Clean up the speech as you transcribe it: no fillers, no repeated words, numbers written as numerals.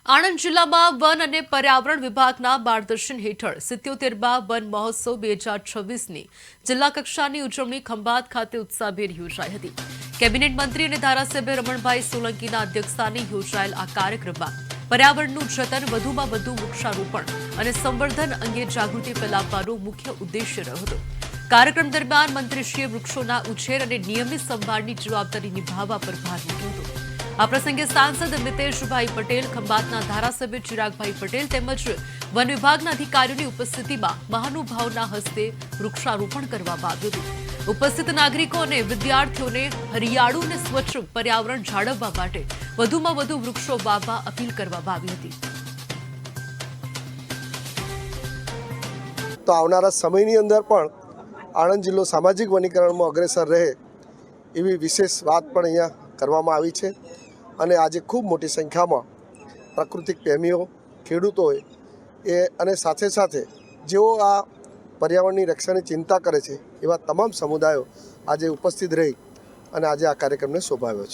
આણંદ જિલ્લામાં વન અને પર્યાવરણ વિભાગના માર્ગદર્શન હેઠળ 77મા વન મહોત્સવ 2026ની જિલ્લા કક્ષાની ઉજવણી ખંભાત ખાતે ઉત્સાહભેર યોજાઈ હતી। કેબિનેટ મંત્રી અને ધારાસભ્ય રમણભાઈ સોલંકીના અધ્યક્ષસ્થાને યોજાયેલ આ કાર્યક્રમમાં પર્યાવરણનું જતન, વધુમાં વધુ વૃક્ષારોપણ અને સંવર્ધન અંગે જાગૃતિ ફેલાવવાનો મુખ્ય ઉદ્દેશ્ય રહ્યો હતો। કાર્યક્રમ દરમિયાન મંત્રીશ્રીએ વૃક્ષોના ઉછેર અને નિયમિત સંભાળની જવાબદારી નિભાવવા પર ભાર મૂક્યો હતો। આ પ્રસંગે સાંસદ મિતેશભાઈ પટેલ, ખંભાતના ધારાસભ્ય ચિરાગભાઈ પટેલ તેમજ વન વિભાગના અધિકારીઓની ઉપસ્થિતિમાં મહાનુભાવોના હસ્તે વૃક્ષારોપણ કરવામાં આવ્યું હતું। ઉપસ્થિત નાગરિકો અને વિદ્યાર્થીઓને હરિયાળું અને સ્વચ્છ પર્યાવરણ જાળવવા માટે વધુમાં વધુ વૃક્ષો વાવવા અપીલ કરવામાં આવી હતી। તો આવનારા સમયની અંદર પણ આણંદ જિલ્લો સામાજિક વનીકરણમાં અગ્રેસર રહે એવી વિશેષ વાત પણ અહીંયા કરવામાં આવી છે અને આજે ખૂબ મોટી સંખ્યામાં પ્રાકૃતિક પ્રેમીઓ, ખેડૂતોએ અને સાથે સાથે જેઓ આ પર્યાવરણની રક્ષાની ચિંતા કરે છે એવા તમામ સમુદાયો આજે ઉપસ્થિત રહી અને આજે આ કાર્યક્રમને શોભાવ્યો છે।